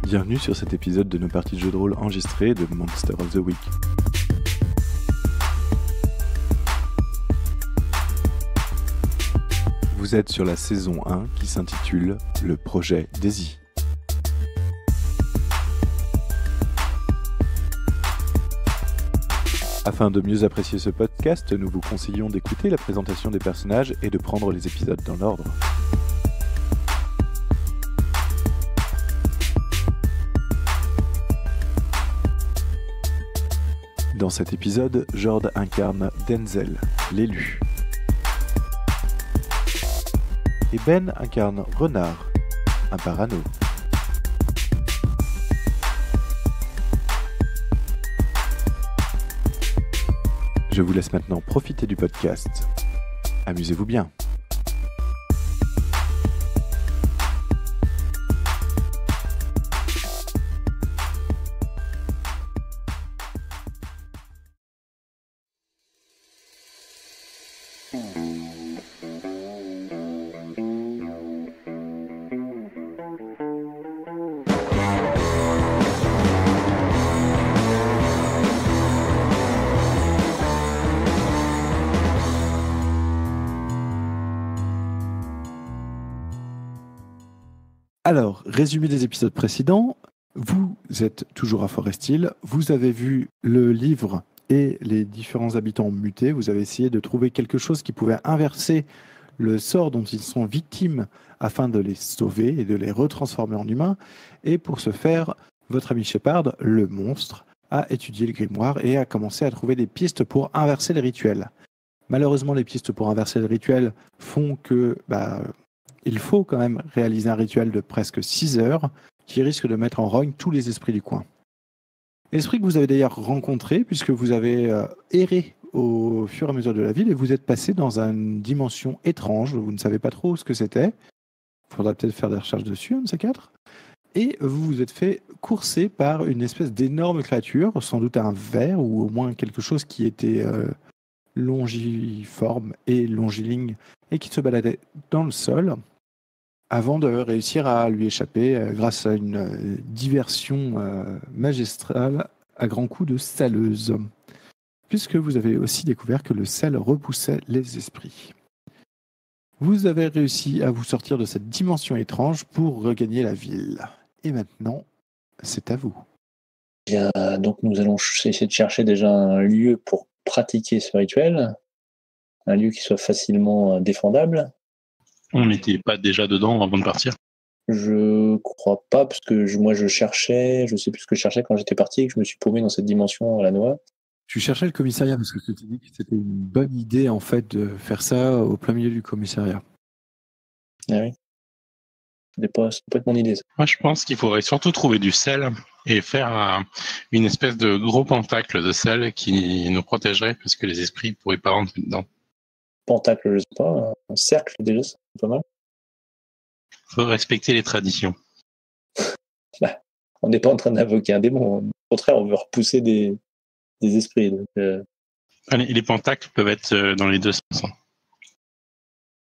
Bienvenue sur cet épisode de nos parties de jeux de rôle enregistrées de Monster of the Week. Vous êtes sur la saison 1 qui s'intitule Le projet Daisy. Afin de mieux apprécier ce podcast, nous vous conseillons d'écouter la présentation des personnages et de prendre les épisodes dans l'ordre. Dans cet épisode, Jord incarne Denzel, l'élu. Et Ben incarne Renard, un parano. Je vous laisse maintenant profiter du podcast. Amusez-vous bien. Alors, résumé des épisodes précédents, vous êtes toujours à Forest Hill, vous avez vu le livre et les différents habitants mutés, vous avez essayé de trouver quelque chose qui pouvait inverser le sort dont ils sont victimes afin de les sauver et de les retransformer en humains, et pour ce faire, votre ami Shepard, le monstre, a étudié le grimoire et a commencé à trouver des pistes pour inverser les rituels. Malheureusement, les pistes pour inverser le rituel font que il faut quand même réaliser un rituel de presque 6 heures qui risque de mettre en rogne tous les esprits du coin. Esprit que vous avez d'ailleurs rencontré puisque vous avez erré au fur et à mesure de la ville et vous êtes passé dans une dimension étrange, vous ne savez pas trop ce que c'était. Il faudra peut-être faire des recherches dessus, un de ces quatre. Et vous vous êtes fait courser par une espèce d'énorme créature, sans doute un ver ou au moins quelque chose qui était longiforme et longiligne et qui se baladait dans le sol avant de réussir à lui échapper grâce à une diversion magistrale à grands coups de saleuse. Puisque vous avez aussi découvert que le sel repoussait les esprits. Vous avez réussi à vous sortir de cette dimension étrange pour regagner la ville. Et maintenant, c'est à vous. Bien, donc nous allons essayer de chercher déjà un lieu pour pratiquer ce rituel, un lieu qui soit facilement défendable. On n'était pas déjà dedans avant de partir? Je crois pas, parce que moi je cherchais, je sais plus ce que je cherchais quand j'étais parti et que je me suis paumé dans cette dimension à la noix. Tu cherchais le commissariat parce que tu t'es dit que c'était une bonne idée en fait de faire ça au plein milieu du commissariat. Ah oui. Ça peut être mon idée, ça. Moi, je pense qu'il faudrait surtout trouver du sel et faire une espèce de gros pentacle de sel qui nous protégerait parce que les esprits ne pourraient pas rentrer dedans. Pentacle, je sais pas, un cercle déjà, c'est pas mal. Il faut respecter les traditions. On n'est pas en train d'invoquer un démon, au contraire, on veut repousser des esprits. Donc, Les pentacles peuvent être dans les deux sens.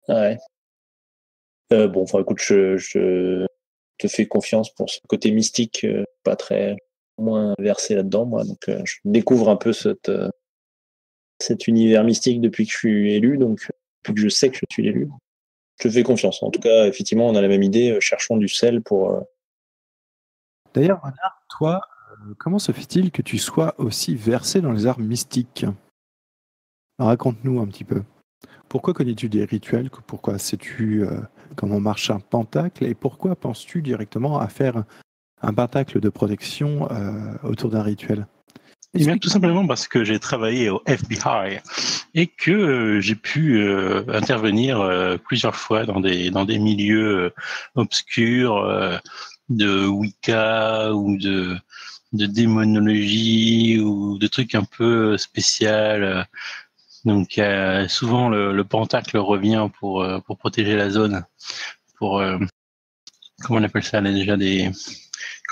Ouais. Écoute, je te fais confiance pour ce côté mystique, pas très moins versé là-dedans, moi. Donc, je découvre un peu cet univers mystique depuis que je suis élu, donc depuis que je sais que je suis l'élu. Je te fais confiance. En tout cas, effectivement, on a la même idée. Cherchons du sel pour. D'ailleurs, Renard, toi, comment se fait-il que tu sois aussi versé dans les arts mystiques ? Raconte-nous un petit peu. Pourquoi connais-tu des rituels ? Pourquoi sais-tu comment marche un pentacle ? Et pourquoi penses-tu directement à faire un pentacle de protection autour d'un rituel ? Eh bien, tout simplement parce que j'ai travaillé au FBI et que j'ai pu intervenir plusieurs fois dans des milieux obscurs de Wicca ou de démonologie ou de trucs un peu spécial. Donc souvent le pentacle revient pour protéger la zone, pour comment on appelle ça là, déjà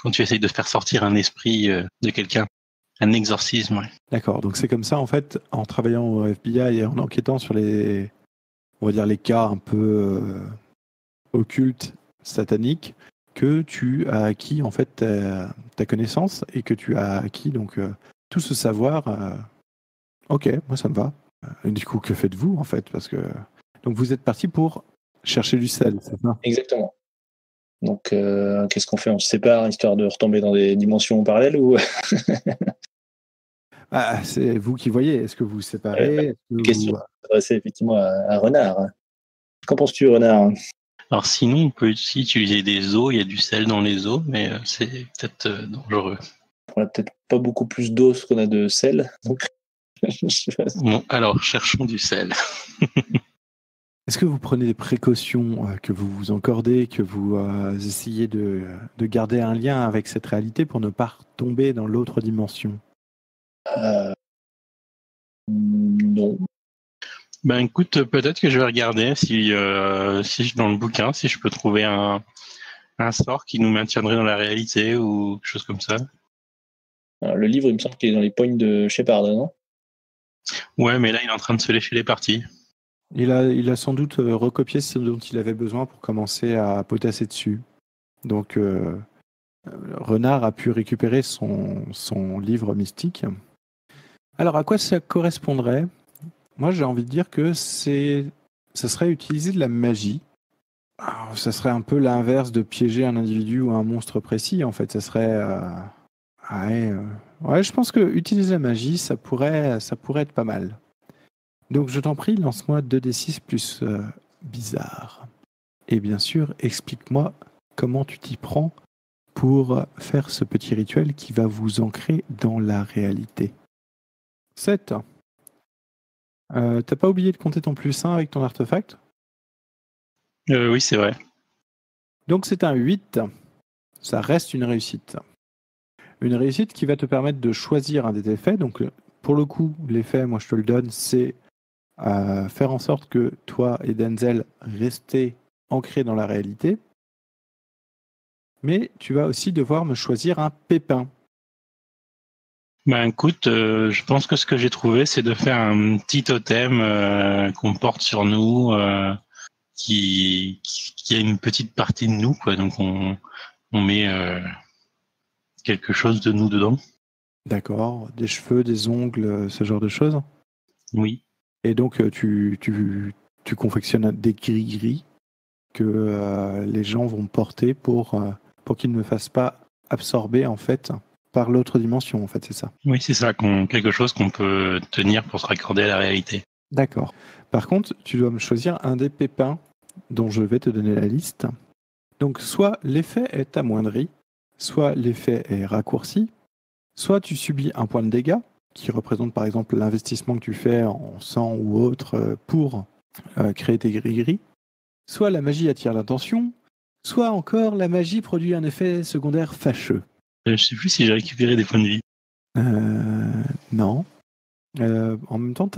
quand tu essayes de faire sortir un esprit de quelqu'un. Un exorcisme, ouais. D'accord, donc c'est comme ça en fait, en travaillant au FBI et en enquêtant sur les, on va dire les cas un peu occultes, sataniques, que tu as acquis en fait ta connaissance et que tu as acquis donc tout ce savoir. Ok, moi ça me va. Et du coup, que faites-vous en fait? Parce que donc vous êtes parti pour chercher du sel, c'est ça? Exactement. Donc, qu'est-ce qu'on fait? On se sépare histoire de retomber dans des dimensions parallèles ou Ah, c'est vous qui voyez. Est-ce que vous vous séparez? Est-ce que question vous... s'adresser effectivement à Renard. Qu'en penses-tu, Renard? Alors sinon, on peut aussi utiliser des eaux. Il y a du sel dans les eaux, mais c'est peut-être dangereux. On a peut-être pas beaucoup plus d'eau qu'on a de sel. Donc, je sais pas. Bon, alors cherchons du sel. Est-ce que vous prenez des précautions, que vous vous encordez, que vous essayez de garder un lien avec cette réalité pour ne pas tomber dans l'autre dimension? Non. Ben écoute, peut-être que je vais regarder si dans le bouquin, si je peux trouver un sort qui nous maintiendrait dans la réalité ou quelque chose comme ça. Le livre, il me semble qu'il est dans les poignes de Shepard, non? Ouais, mais là, il est en train de se lécher les parties. Il a sans doute recopié ce dont il avait besoin pour commencer à potasser dessus. Donc, Renard a pu récupérer son livre mystique. Alors, à quoi ça correspondrait? Moi, j'ai envie de dire que ça serait utiliser de la magie. Alors, ça serait un peu l'inverse de piéger un individu ou un monstre précis, en fait. Ça serait... ouais, je pense que utiliser la magie, ça pourrait être pas mal. Donc, je t'en prie, lance-moi 2d6 plus bizarre. Et bien sûr, explique-moi comment tu t'y prends pour faire ce petit rituel qui va vous ancrer dans la réalité. 7. T'as pas oublié de compter ton plus 1 avec ton artefact? Oui, c'est vrai. Donc c'est un 8. Ça reste une réussite. Une réussite qui va te permettre de choisir un des effets. Donc pour le coup, l'effet, moi je te le donne, c'est faire en sorte que toi et Denzel restez ancrés dans la réalité. Mais tu vas aussi devoir me choisir un pépin. Ben écoute, je pense que ce que j'ai trouvé, c'est de faire un petit totem qu'on porte sur nous, qui a une petite partie de nous, quoi. Donc on met quelque chose de nous dedans. D'accord. Des cheveux, des ongles, ce genre de choses. Oui. Et donc tu confectionnes des gris-gris que les gens vont porter pour qu'ils ne me fassent pas absorber en fait par l'autre dimension, en fait, c'est ça. Oui, c'est ça, quelque chose qu'on peut tenir pour se raccorder à la réalité. D'accord. Par contre, tu dois me choisir un des pépins dont je vais te donner la liste. Donc, soit l'effet est amoindri, soit l'effet est raccourci, soit tu subis un point de dégâts, qui représente par exemple l'investissement que tu fais en sang ou autre pour créer tes gris-gris, soit la magie attire l'attention, soit encore la magie produit un effet secondaire fâcheux. Je sais plus si j'ai récupéré des points de vie. Non. En même temps,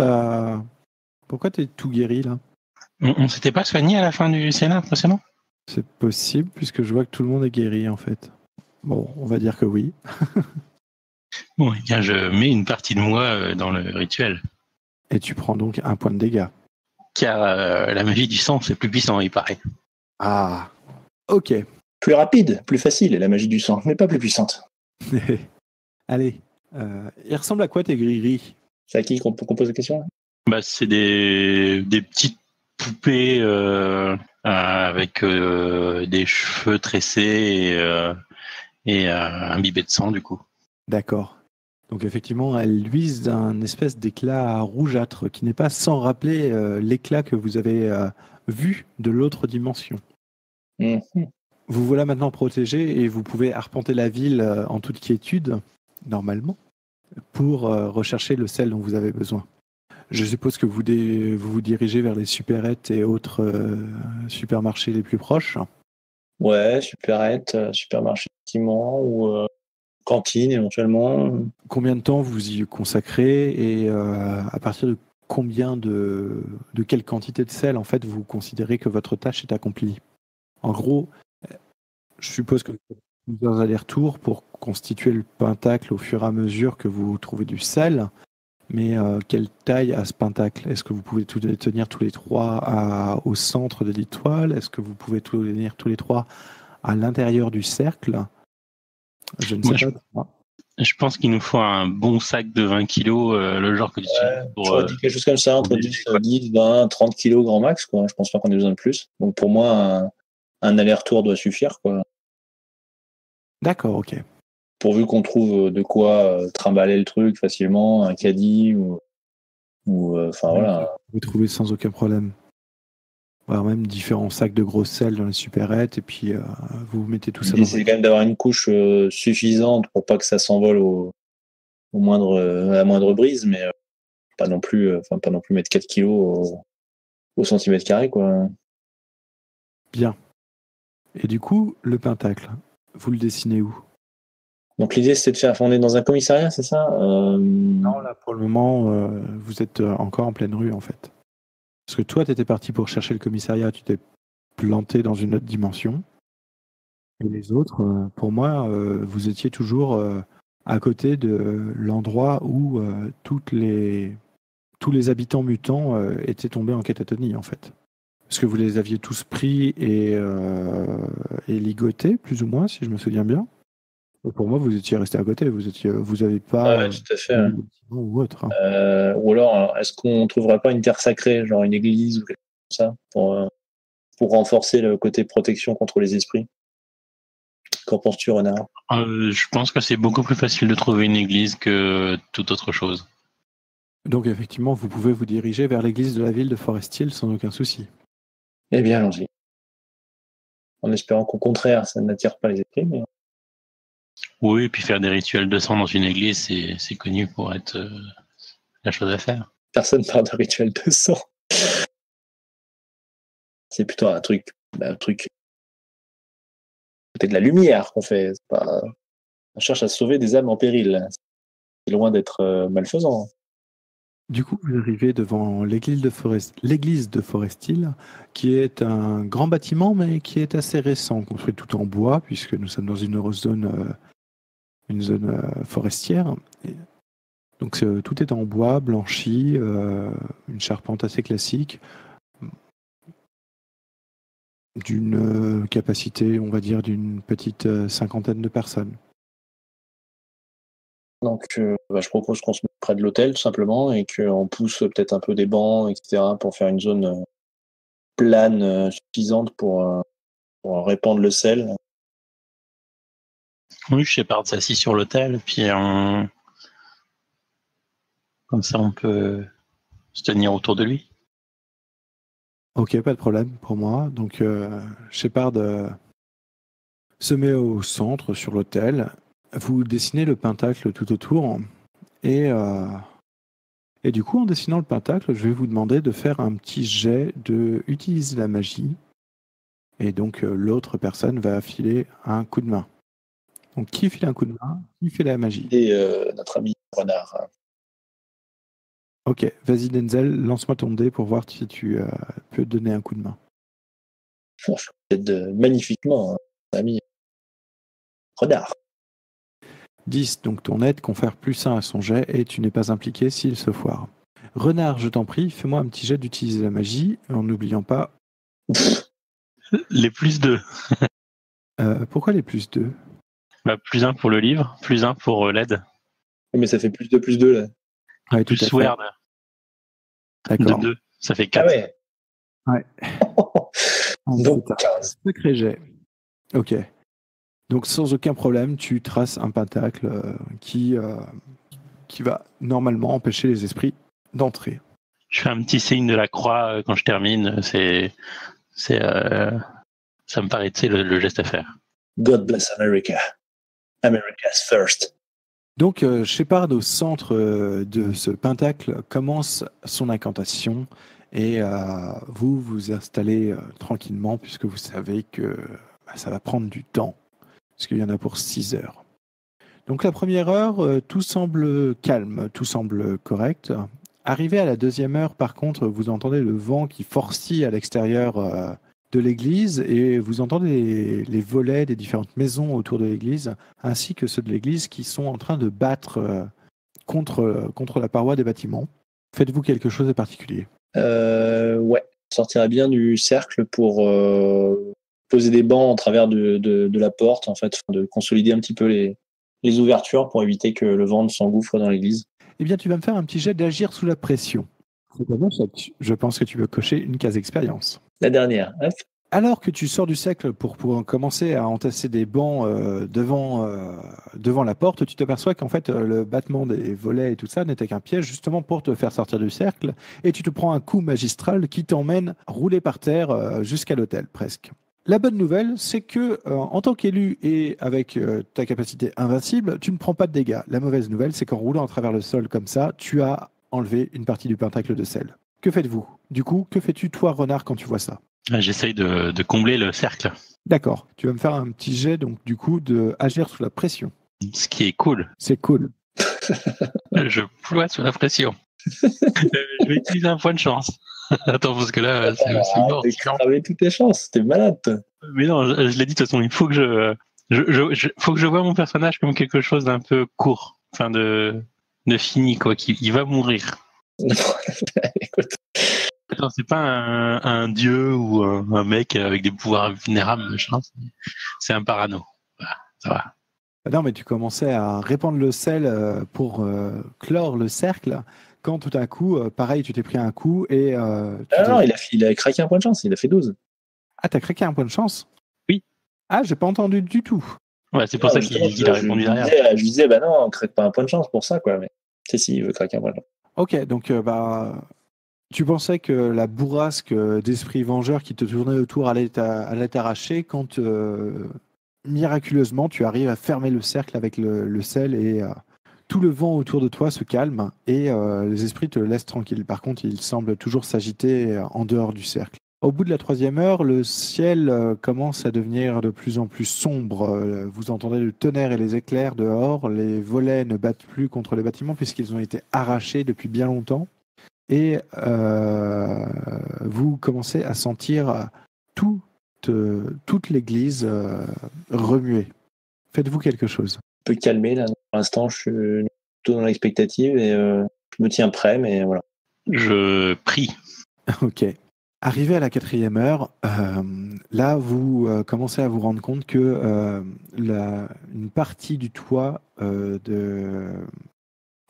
pourquoi t'es tout guéri là? On s'était pas soigné à la fin du scénar précédent? C'est possible, puisque je vois que tout le monde est guéri en fait. Bon, on va dire que oui. Bon, eh bien, je mets une partie de moi dans le rituel. Et tu prends donc un point de dégâts. Car la magie du sang, c'est plus puissant, il paraît. Ah, ok. Plus rapide, plus facile, la magie du sang, mais pas plus puissante. Allez, il ressemble à quoi tes gris-gris? C'est à qui qu'on pose la question? Bah, c'est des petites poupées avec des cheveux tressés et imbibés de sang, du coup. D'accord. Donc effectivement, elle luise d'un espèce d'éclat rougeâtre qui n'est pas sans rappeler l'éclat que vous avez vu de l'autre dimension. Mm-hmm. Vous voilà maintenant protégé et vous pouvez arpenter la ville en toute quiétude, normalement, pour rechercher le sel dont vous avez besoin. Je suppose que vous vous dirigez vers les supérettes et autres supermarchés les plus proches. Ouais, supérette, supermarché, effectivement, ou cantine éventuellement. Combien de temps vous y consacrez et à partir de combien de quelle quantité de sel en fait vous considérez que votre tâche est accomplie? En gros, je suppose que vous faites plusieurs allers-retours pour constituer le pentacle au fur et à mesure que vous trouvez du sel. Mais quelle taille a ce pentacle? Est-ce que vous pouvez tenir tous les trois au centre de l'étoile? Est-ce que vous pouvez tenir tous les trois à l'intérieur du cercle. Je ne sais pas. Je pense qu'il nous faut un bon sac de 20 kilos, le genre que tu utilises pour. J'aurais dit quelque chose comme ça, entre 10, 20, 30 kilos grand max, quoi. Je pense pas qu'on ait besoin de plus. Donc pour moi, un aller-retour doit suffire, quoi. D'accord, ok. Pourvu qu'on trouve de quoi trimballer le truc facilement, un caddie voilà. Vous trouvez sans aucun problème. Voire même différents sacs de grosses selles dans les supérettes, et puis vous mettez tout ça dans. C'est quand même d'avoir une couche suffisante pour pas que ça s'envole à la moindre brise, mais pas non plus mettre 4 kilos au centimètre carré, quoi. Bien. Et du coup, le pentacle, vous le dessinez où? Donc l'idée c'était de faire fonder dans un commissariat, c'est ça Non, là pour le moment, vous êtes encore en pleine rue en fait. Parce que toi, tu étais parti pour chercher le commissariat, tu t'es planté dans une autre dimension. Et les autres, pour moi, vous étiez toujours à côté de l'endroit où tous les habitants mutants étaient tombés en catatonie en fait. Parce que vous les aviez tous pris et ligotés, plus ou moins, si je me souviens bien. Et pour moi, vous étiez resté à côté. Vous avez pas tout à fait. ou autre. Hein. Ou alors, est-ce qu'on trouverait pas une terre sacrée, genre une église ou quelque chose comme ça, pour renforcer le côté protection contre les esprits? Qu'en penses-tu, Renard? Je pense que c'est beaucoup plus facile de trouver une église que toute autre chose. Donc effectivement, vous pouvez vous diriger vers l'église de la ville de Forest Hill sans aucun souci. Eh bien, allons-y. En espérant qu'au contraire, ça n'attire pas les esprits. Mais... Oui, et puis faire des rituels de sang dans une église, c'est connu pour être la chose à faire. Personne parle de rituel de sang. C'est plutôt un truc peut-être de la lumière qu'on fait. On cherche à sauver des âmes en péril. C'est loin d'être malfaisant. Du coup, vous arrivez devant l'église de Forest Hill, qui est un grand bâtiment, mais qui est assez récent, construit tout en bois, puisque nous sommes dans une zone forestière. Et donc tout est en bois, blanchi, une charpente assez classique, d'une capacité, on va dire, d'une petite cinquantaine de personnes. Donc, je propose qu'on se mette près de l'hôtel, tout simplement, et qu'on pousse peut-être un peu des bancs, etc., pour faire une zone plane suffisante pour répandre le sel. Oui, Shepard s'assit sur l'hôtel, puis comme ça on peut se tenir autour de lui. Ok, pas de problème pour moi. Donc Shepard se met au centre sur l'autel. Vous dessinez le pentacle tout autour et du coup, en dessinant le pentacle, je vais vous demander de faire un petit jet de utiliser la magie. Et donc l'autre personne va filer un coup de main. Donc qui file un coup de main? Qui fait la magie? Et notre ami Renard. Ok, vas-y Denzel, lance-moi ton dé pour voir si tu peux donner un coup de main. Je t'aide magnifiquement, ami Renard. 10, donc ton aide confère +1 à son jet et tu n'es pas impliqué s'il se foire. Renard, je t'en prie, fais-moi un petit jet d'utiliser la magie en n'oubliant pas... Les +2. Pourquoi les +2? +1 pour le livre, +1 pour l'aide. Mais ça fait +2 là. Ouais, Plus Word. D'accord. De 2, ça fait 4. Ah ouais. Donc 15. Sacré jet. Ok. Donc sans aucun problème, tu traces un pentacle qui va normalement empêcher les esprits d'entrer. Je fais un petit signe de la croix quand je termine. Ça me paraît, tu sais, le geste à faire. God bless America. America's first. Donc Shepard, au centre de ce pentacle, commence son incantation et vous vous installez tranquillement puisque vous savez que ça va prendre du temps, parce qu'il y en a pour 6 heures. Donc la première heure, tout semble calme, tout semble correct. Arrivé à la deuxième heure, par contre, vous entendez le vent qui forcille à l'extérieur de l'église et vous entendez les volets des différentes maisons autour de l'église, ainsi que ceux de l'église qui sont en train de battre contre la paroi des bâtiments. Faites-vous quelque chose de particulier? Ouais, on sortirait bien du cercle pour poser des bancs en travers de la porte, en fait, de consolider un petit peu les ouvertures pour éviter que le vent ne s'engouffre dans l'église. Eh bien, tu vas me faire un petit jet d'agir sous la pression. Je pense que tu veux cocher une case expérience. La dernière, hop. Alors que tu sors du cercle pour commencer à entasser des bancs devant la porte, tu t'aperçois qu'en fait le battement des volets et tout ça n'était qu'un piège justement pour te faire sortir du cercle, et tu te prends un coup magistral qui t'emmène rouler par terre jusqu'à l'hôtel presque. La bonne nouvelle, c'est que en tant qu'élu et avec ta capacité invincible, tu ne prends pas de dégâts. La mauvaise nouvelle, c'est qu'en roulant à travers le sol comme ça, tu as enlevé une partie du pentacle de sel. Que faites-vous? Du coup, que fais-tu toi, renard, quand tu vois ça? J'essaye de combler le cercle. D'accord. Tu vas me faire un petit jet, donc, du coup, de agir sous la pression. Ce qui est cool. C'est cool. Je ploie sous la pression. Je vais utiliser un point de chance. Attends, parce que là, c'est mort. T'as cramé toutes tes chances, t'es malade. Mais non, je l'ai dit de toute façon, il faut que faut que je vois mon personnage comme quelque chose d'un peu court. Enfin, de fini, quoi. Il va mourir. Écoute. Attends, c'est pas un dieu ou un mec avec des pouvoirs vulnérables, machin. C'est un parano. Voilà, ça va. Non, mais tu commençais à répandre le sel pour clore le cercle, quand tout à coup, pareil, tu t'es pris un coup et... non, il a craqué un point de chance, il a fait 12. Ah, t'as craqué un point de chance? Oui. Ah, j'ai pas entendu du tout. Ouais, c'est pour ça qu'il a répondu derrière. Je lui disais, bah non, on craque pas un point de chance pour ça, quoi. Mais si, il veut craquer un point de chance. Ok, donc tu pensais que la bourrasque d'esprits vengeurs qui te tournait autour allait t'arracher quand miraculeusement tu arrives à fermer le cercle avec le sel et tout le vent autour de toi se calme et les esprits te laissent tranquille. Par contre, ils semblent toujours s'agiter en dehors du cercle. Au bout de la 3e heure, le ciel commence à devenir de plus en plus sombre. Vous entendez le tonnerre et les éclairs dehors. Les volets ne battent plus contre les bâtiments puisqu'ils ont été arrachés depuis bien longtemps. Et vous commencez à sentir toute l'église remuer. Faites-vous quelque chose? Un peu calmé, là. Pour l'instant, je suis plutôt dans l'expectative et je me tiens prêt, mais voilà. Je prie. Ok. Arrivé à la 4e heure, là, vous commencez à vous rendre compte que une partie du toit de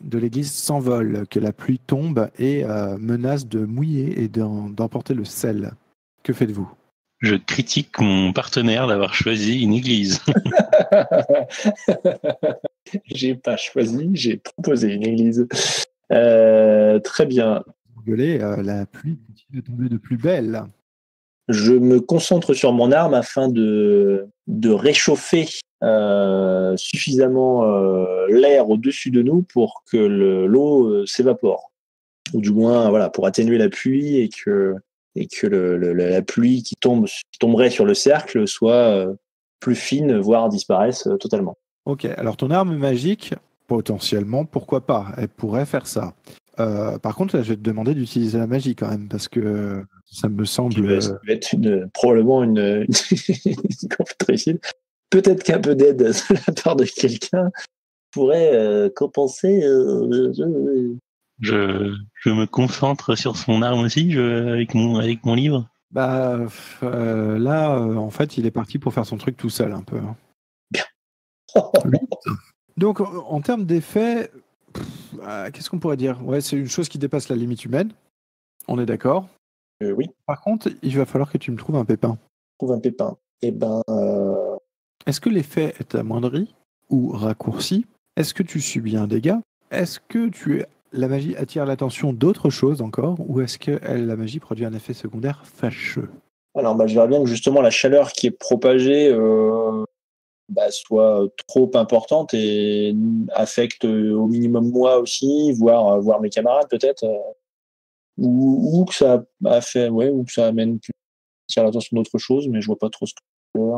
l'église s'envole, que la pluie tombe et menace de mouiller et d'emporter le sel. Que faites-vous? Je critique mon partenaire d'avoir choisi une église. J'ai pas choisi, j'ai proposé une église. Très bien. La pluie continue de tomber de plus belle. Je me concentre sur mon arme afin de réchauffer suffisamment l'air au-dessus de nous pour que l'eau s'évapore. Ou du moins, voilà, pour atténuer la pluie et que la pluie qui tomberait sur le cercle soit plus fine, voire disparaisse totalement. Ok, alors ton arme magique, potentiellement, pourquoi pas? Elle pourrait faire ça. Par contre, là, je vais te demander d'utiliser la magie quand même, parce que ça me semble... Ça va être probablement une complète réussite. Peut-être qu'un peu d'aide de la part de quelqu'un pourrait compenser. Je me concentre sur son arme aussi, avec mon livre. Là, en fait, il est parti pour faire son truc tout seul, un peu. Hein. Bien. Donc, en termes d'effet, qu'est-ce qu'on pourrait dire? Ouais, c'est une chose qui dépasse la limite humaine. On est d'accord? Oui. Par contre, il va falloir que tu me trouves un pépin. Trouve un pépin. Eh ben. Est-ce que l'effet est amoindri ou raccourci? Est-ce que tu subis un dégât? Est-ce que la magie attire l'attention d'autres choses encore? Ou est-ce que la magie produit un effet secondaire fâcheux? Alors, je verrais bien que justement la chaleur qui est propagée soit trop importante et affecte au minimum moi aussi, voire mes camarades peut-être. Ou que ça a fait, ou que ça amène l'attention d'autres choses, mais je vois pas trop ce que ça peut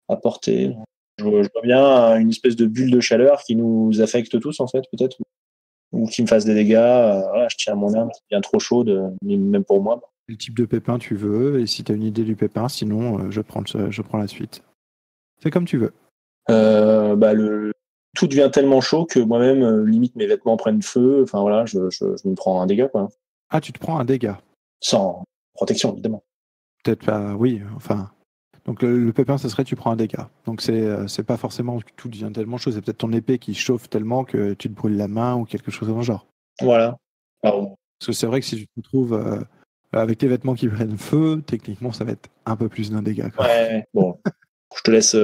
apporter. Je vois bien une espèce de bulle de chaleur qui nous affecte tous en fait, peut-être, ou qui me fasse des dégâts. Je tiens à mon âme, c'est bien trop chaude, même pour moi. Quel type de pépin tu veux? Et si tu as une idée du pépin, sinon je prends la suite. C'est comme tu veux. Tout devient tellement chaud que moi-même, limite mes vêtements prennent feu. Enfin voilà, je me prends un dégât quoi. Ah, tu te prends un dégât. Sans protection évidemment. Peut-être pas, oui. Enfin, Donc le pépin, ça serait tu prends un dégât. Donc c'est pas forcément que tout devient tellement chaud, c'est peut-être ton épée qui chauffe tellement que tu te brûles la main ou quelque chose dans le genre. Voilà. Alors, Parce que c'est vrai que si tu te retrouves avec tes vêtements qui prennent feu, techniquement ça va être un peu plus d'un dégât. Quoi. ouais, bon. Je te laisse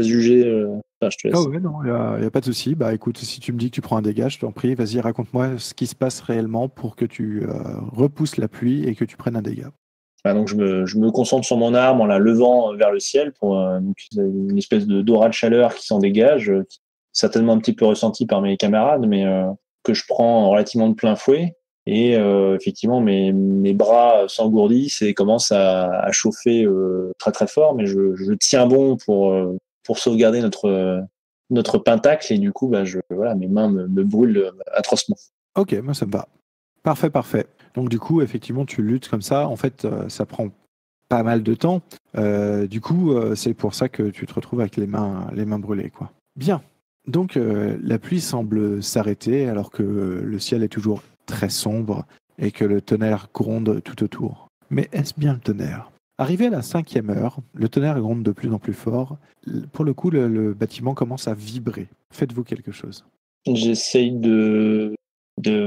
juger. Enfin, je te laisse. Ah ouais, non, y a pas de souci. Bah écoute, si tu me dis que tu prends un dégât, je t'en prie, vas-y, raconte-moi ce qui se passe réellement pour que tu repousses la pluie et que tu prennes un dégât. Donc je me concentre sur mon arme en la levant vers le ciel pour donc, une espèce d'aura de chaleur qui s'en dégage, certainement un petit peu ressenti par mes camarades, mais que je prends relativement de plein fouet. Et effectivement, mes bras s'engourdissent et commencent à chauffer très très fort, mais je tiens bon pour sauvegarder notre pentacle et du coup, voilà, mes mains me brûlent atrocement. Ok, moi ça me va. Parfait. Donc du coup, effectivement, tu luttes comme ça. En fait, ça prend pas mal de temps. Du coup, c'est pour ça que tu te retrouves avec les mains brûlées, quoi. Bien. Donc la pluie semble s'arrêter alors que le ciel est toujours très sombre et que le tonnerre gronde tout autour. Mais est-ce bien le tonnerre ? Arrivé à la 5e heure, le tonnerre gronde de plus en plus fort. Pour le coup, le bâtiment commence à vibrer. Faites-vous quelque chose. J'essaye de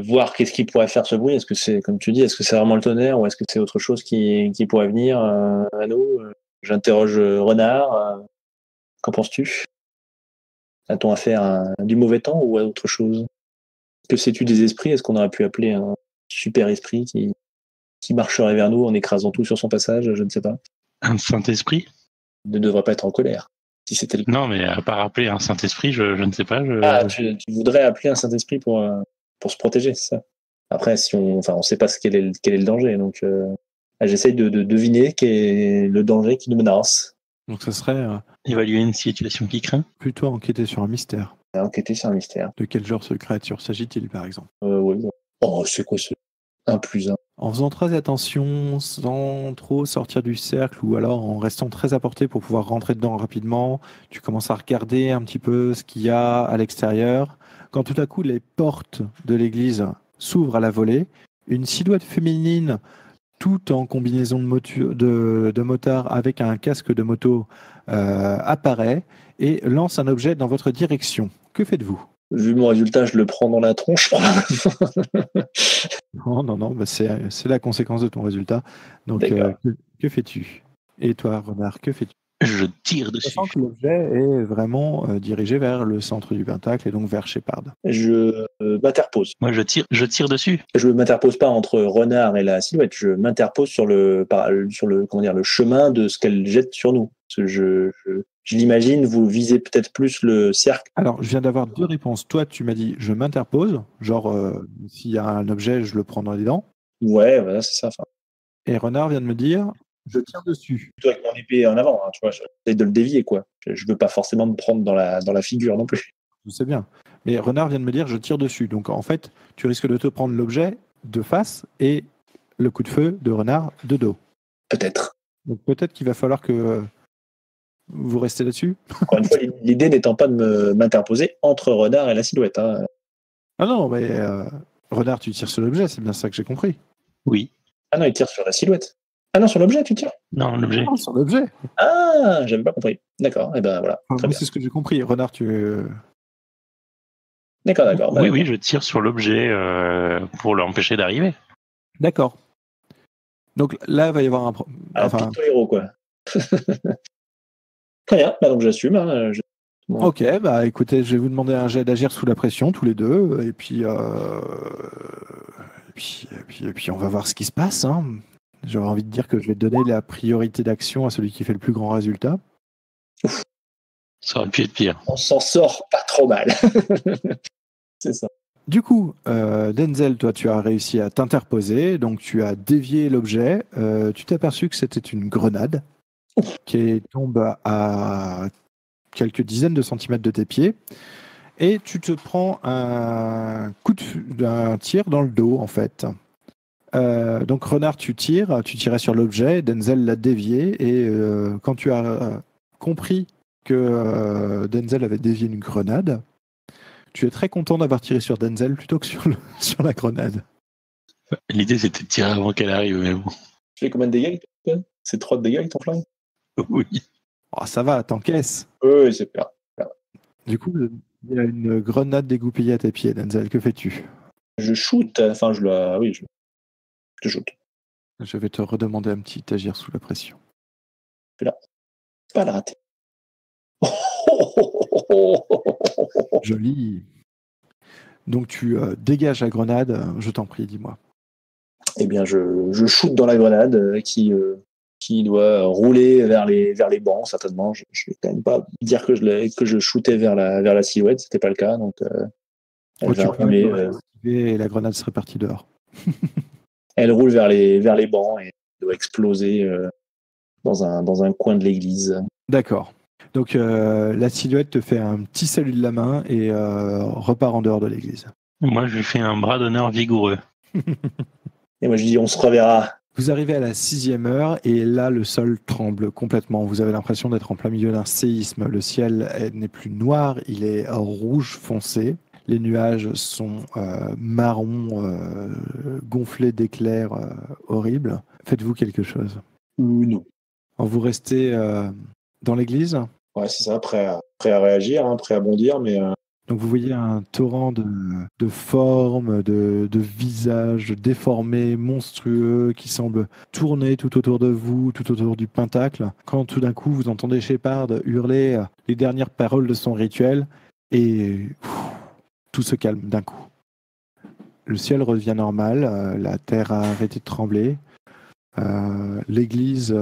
voir qu'est-ce qui pourrait faire ce bruit. Est-ce que c'est, comme tu dis, est-ce que c'est vraiment le tonnerre ou est-ce que c'est autre chose qui pourrait venir à nous? J'interroge Renard. Qu'en penses-tu? A-t-on affaire à du mauvais temps ou à autre chose? Que sais-tu des esprits? Est-ce qu'on aurait pu appeler un super esprit qui marcherait vers nous en écrasant tout sur son passage? Je ne sais pas. Un Saint-Esprit? Il ne devrait pas être en colère. Si c'était le cas. Non, mais à part appeler un Saint-Esprit, je ne sais pas. Ah, tu voudrais appeler un Saint-Esprit pour se protéger, c'est ça? Après, on ne sait pas quel est le danger, donc j'essaye de deviner quel est le danger qui nous menace. Donc ça serait Évaluer une situation qui craint. plutôt enquêter sur un mystère. Enquêter sur un mystère. De quel genre de créature s'agit-il, par exemple ? Oui. Oh, c'est quoi ce 1+1? En faisant très attention, sans trop sortir du cercle, ou alors en restant très à portée pour pouvoir rentrer dedans rapidement, tu commences à regarder un petit peu ce qu'il y a à l'extérieur. Quand tout à coup les portes de l'église s'ouvrent à la volée, une silhouette féminine, tout en combinaison de motard avec un casque de moto, apparaît et lance un objet dans votre direction. Que faites-vous ? Vu mon résultat, je le prends dans la tronche. Non, bah c'est la conséquence de ton résultat. Donc, que fais-tu ? Et toi, Renard, que fais-tu ? Je tire dessus. Sachant que l'objet est vraiment dirigé vers le centre du pentacle et donc vers Shepard. Je m'interpose. Moi, je tire dessus. Je m'interpose pas entre Renard et la silhouette. Je m'interpose sur le chemin de ce qu'elle jette sur nous. Parce que je l'imagine, vous visez peut-être plus le cercle. Alors, je viens d'avoir 2 réponses. Toi, tu m'as dit je m'interpose, genre s'il y a un objet, je le prends dans les dents. Ouais, voilà, c'est ça. Et Renard vient de me dire je tire dessus. Plutôt avec mon épée en avant, hein, tu vois, j'essaie de le dévier, quoi. Je veux pas forcément me prendre dans la figure non plus. Je sais bien. Mais Renard vient de me dire je tire dessus. Donc, en fait, tu risques de te prendre l'objet de face et le coup de feu de Renard de dos. Peut-être. Donc, peut-être qu'il va falloir que vous restez là-dessus. Encore une fois, l'idée n'étant pas de m'interposer entre Renard et la silhouette. Hein. Ah non, mais Renard, tu tires sur l'objet, c'est bien ça que j'ai compris. Oui. Ah non, il tire sur la silhouette. Ah non, sur l'objet, tu tires. Non, l'objet. Ah, sur l'objet. Ah, j'avais pas compris. D'accord, et ben voilà. Très bien. C'est ce que j'ai compris. Renard, tu... D'accord. Oui, je tire sur l'objet pour l'empêcher d'arriver. D'accord. Donc là, il va y avoir un... Plutôt héros, quoi. Très bien, donc j'assume. Hein, Bon. Ok, bah écoutez, je vais vous demander un jet d'agir sous la pression, tous les deux, et puis on va voir ce qui se passe. Hein. J'aurais envie de dire que je vais donner la priorité d'action à celui qui fait le plus grand résultat. Ouf. Ça aurait pu être pire. On s'en sort pas trop mal. C'est ça. Du coup, Denzel, toi, tu as réussi à t'interposer, donc tu as dévié l'objet. Tu t'es aperçu que c'était une grenade qui tombe à quelques dizaines de centimètres de tes pieds, et tu te prends un tir dans le dos, en fait. Donc, Renard, tu tirais sur l'objet, Denzel l'a dévié, et quand tu as compris que Denzel avait dévié une grenade, tu es très content d'avoir tiré sur Denzel plutôt que sur la grenade. L'idée, c'était de tirer avant qu'elle arrive, mais bon. Tu fais combien de dégâts? C'est 3 de dégâts avec ton flingue? Oui. Oh, ça va, t'encaisses. Oui, c'est clair. Du coup, il y a une grenade dégoupillée à tes pieds, Denzel. Que fais-tu? Je shoot, enfin, je shoot. Je vais te redemander un petit agir sous la pression. Pas la rater. Joli. Donc tu dégages la grenade, je t'en prie, dis-moi. Eh bien, je shoot dans la grenade qui doit rouler vers les bancs, certainement. Je ne vais quand même pas dire que je shootais vers la silhouette, c'était pas le cas. Donc, elle Tu va pourrais rouler. esquiver et la grenade serait partie dehors. Elle roule vers les bancs et doit exploser dans un coin de l'église. D'accord. Donc la silhouette te fait un petit salut de la main et repart en dehors de l'église. Moi, je lui fais un bras d'honneur vigoureux. Et moi, je dis, on se reverra. Vous arrivez à la 6e heure et là, le sol tremble complètement. Vous avez l'impression d'être en plein milieu d'un séisme. Le ciel n'est plus noir, il est rouge foncé. Les nuages sont marron, gonflés d'éclairs horribles. Faites-vous quelque chose? Non. Vous restez dans l'église. Ouais, c'est ça, prêt à réagir, hein, prêt à bondir, mais Donc vous voyez un torrent de formes, de visages déformés, monstrueux, qui semblent tourner tout autour de vous, tout autour du pentacle, quand tout d'un coup vous entendez Shepard hurler les dernières paroles de son rituel, et tout se calme d'un coup. Le ciel redevient normal, la terre a arrêté de trembler, l'église,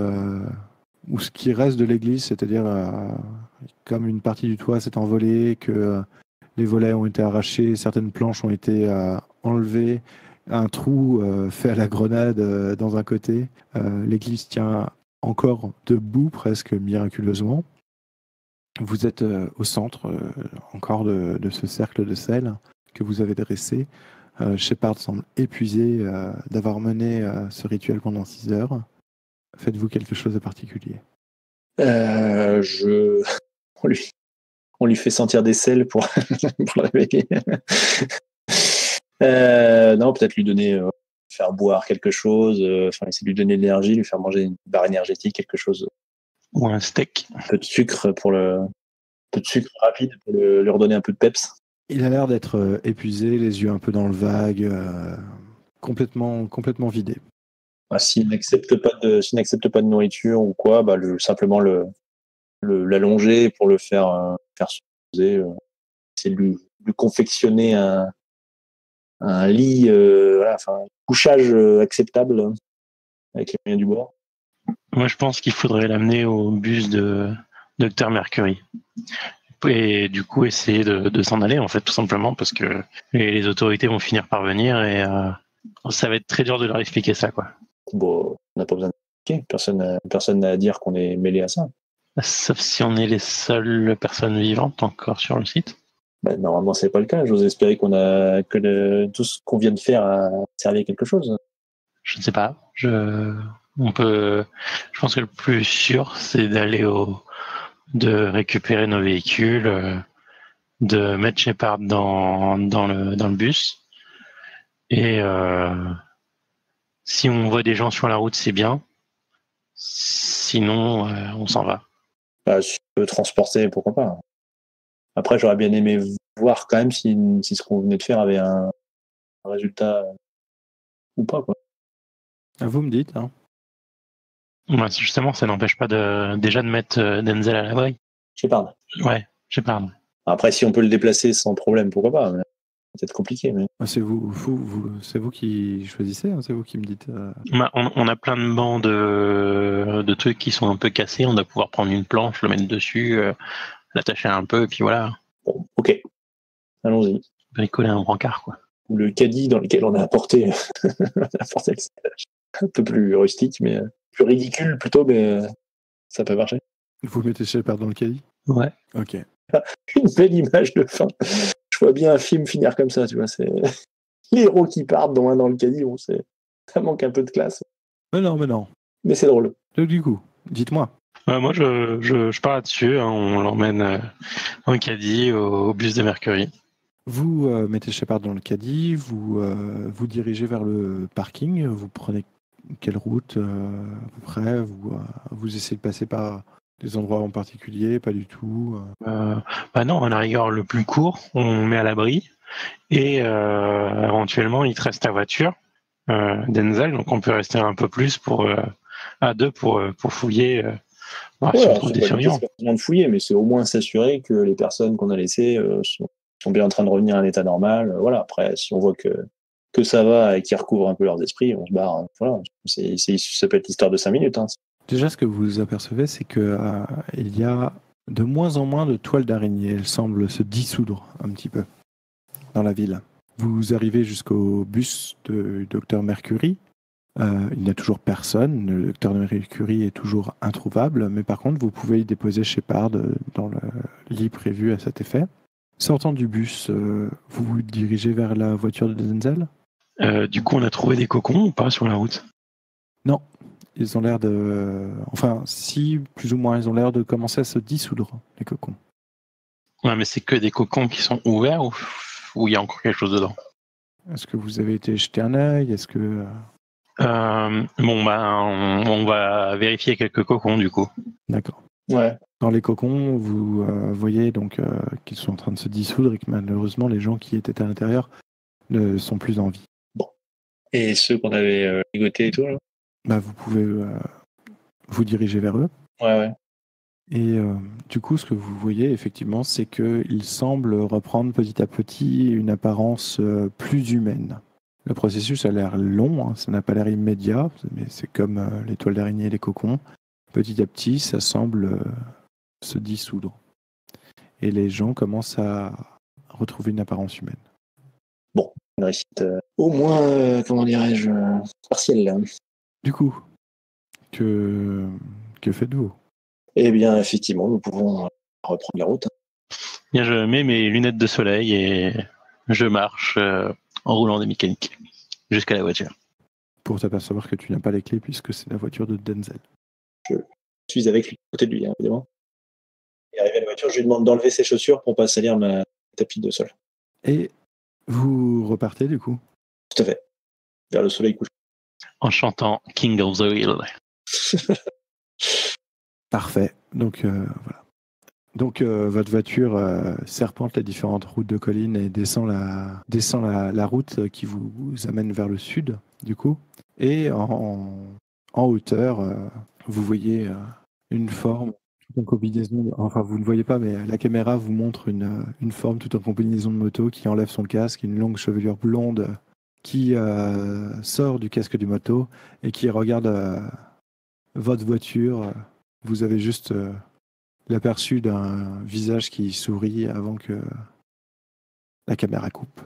ou ce qui reste de l'église, c'est-à-dire comme une partie du toit s'est envolée, que les volets ont été arrachés, certaines planches ont été enlevées, un trou fait à la grenade dans un côté. L'église tient encore debout, presque miraculeusement. Vous êtes au centre encore de ce cercle de sel que vous avez dressé. Shepard semble épuisé d'avoir mené ce rituel pendant 6 heures. Faites-vous quelque chose de particulier? on lui fait sentir des sels pour le réveiller. Non, peut-être lui donner, faire boire quelque chose, essayer de lui donner de l'énergie, lui faire manger une barre énergétique, quelque chose. Ou un steak. Un peu de sucre rapide pour lui redonner un peu de peps. Il a l'air d'être épuisé, les yeux un peu dans le vague, complètement vidé. Bah, s'il n'accepte pas de nourriture ou quoi, bah, simplement l'allonger pour le faire se poser. C'est de lui confectionner un lit, un couchage acceptable avec les moyens du bord. Moi, je pense qu'il faudrait l'amener au bus de Dr Mercury. Et du coup, essayer de s'en aller, en fait, tout simplement, parce que les autorités vont finir par venir et ça va être très dur de leur expliquer ça, quoi. Bon, on n'a pas besoin d'expliquer. Personne n'a à dire qu'on est mêlé à ça. Sauf si on est les seules personnes vivantes encore sur le site. Bah, normalement, c'est pas le cas. J'ose espérer que tout ce qu'on vient de faire a servi à quelque chose. Je ne sais pas. Je pense que le plus sûr, c'est de récupérer nos véhicules, de mettre Shepard dans le bus. Et si on voit des gens sur la route, c'est bien. Sinon, on s'en va. Bah, si on peut transporter, pourquoi pas. Après, j'aurais bien aimé voir quand même si ce qu'on venait de faire avait un résultat ou pas, quoi. Vous me dites, hein. Ouais, justement, ça n'empêche pas déjà de mettre Denzel à l'abri. Shepard. Ouais, Shepard. Après, si on peut le déplacer sans problème, pourquoi pas. Mais c'est peut-être compliqué. Mais... C'est vous qui choisissez, hein, c'est vous qui me dites. On a plein de bancs de trucs qui sont un peu cassés. On doit pouvoir prendre une planche, le mettre dessus, l'attacher un peu, et puis voilà. Bon, ok. Allons-y. Bricoler un brancard, quoi. Le caddie dans lequel on a apporté le stage. Un peu plus rustique, mais plus ridicule plutôt, mais ça peut marcher. Vous mettez Shepard dans le caddie? Ouais. Ok. Une belle image de fin. Je vois bien un film finir comme ça, tu vois. C'est les héros qui partent dans le caddie, bon, ça manque un peu de classe. Mais non. Mais c'est drôle. Donc, du coup, dites-moi. Moi, je pars là-dessus. Hein, on l'emmène en caddie au bus de Mercury. Vous mettez Shepard dans le caddie, vous dirigez vers le parking, vous prenez quelle route à peu près vous essayez de passer par des endroits en particulier? Pas du tout. Bah non, à la rigueur, le plus court, on met à l'abri. Et éventuellement, il te reste ta voiture, Denzel, donc on peut rester un peu plus à deux pour fouiller, voir si on Ouais, trouve c'est des pas l'idée, survivants. c'est forcément de fouiller, mais c'est au moins s'assurer que les personnes qu'on a laissées sont bien en train de revenir à un état normal. Voilà. Après, si on voit que ça va et qu'ils recouvrent un peu leurs esprits, on se barre. Hein. Voilà. Ça peut être l'histoire de 5 minutes. Hein. Déjà, ce que vous apercevez, c'est que il y a de moins en moins de toiles d'araignée. Elles semblent se dissoudre un petit peu dans la ville. Vous arrivez jusqu'au bus de Dr Mercury. Il n'y a toujours personne. Le docteur Mercury est toujours introuvable, mais par contre, vous pouvez y déposer Shepard dans le lit prévu à cet effet. Sortant du bus, vous vous dirigez vers la voiture de Denzel? Du coup, on a trouvé des cocons ou pas sur la route? Non. Ils ont l'air de... Enfin, si, plus ou moins, ils ont l'air de commencer à se dissoudre, les cocons. Ouais, mais c'est que des cocons qui sont ouverts ou il y a encore quelque chose dedans? Est-ce que vous avez été jeter un œil? Est-ce que... Bon, bah, on va vérifier quelques cocons du coup. D'accord. Ouais. Dans les cocons, vous voyez donc qu'ils sont en train de se dissoudre et que malheureusement, les gens qui étaient à l'intérieur ne sont plus en vie. Bon. Et ceux qu'on avait ligotés et tout, là? Bah, vous pouvez vous diriger vers eux. Ouais. Et du coup, ce que vous voyez, effectivement, c'est qu'ils semblent reprendre petit à petit une apparence plus humaine. Le processus a l'air long, hein, ça n'a pas l'air immédiat, mais c'est comme les toiles d'araignée et les cocons. Petit à petit, ça semble se dissoudre. Et les gens commencent à retrouver une apparence humaine. Bon, une réussite au moins, comment dirais-je, partielle, là. Du coup, que faites-vous? Eh bien, effectivement, nous pouvons reprendre la route. Bien, je mets mes lunettes de soleil et je marche en roulant des mécaniques jusqu'à la voiture. Pour t'apercevoir que tu n'as pas les clés puisque c'est la voiture de Denzel. Je suis avec lui, à côté de lui, hein, évidemment. Et arrivé à la voiture, je lui demande d'enlever ses chaussures pour pas salir ma tapis de sol. Et vous repartez du coup? Tout à fait. Vers le soleil couchant. En chantant King of the Hill. Parfait. Donc voilà. Donc votre voiture serpente les différentes routes de collines et descend la route qui vous amène vers le sud du coup. Et en hauteur, vous voyez une forme tout en combinaison. Enfin, vous ne voyez pas, mais la caméra vous montre une forme tout en combinaison de moto qui enlève son casque, une longue chevelure blonde qui sort du casque du moto et qui regarde votre voiture. Vous avez juste l'aperçu d'un visage qui sourit avant que la caméra coupe.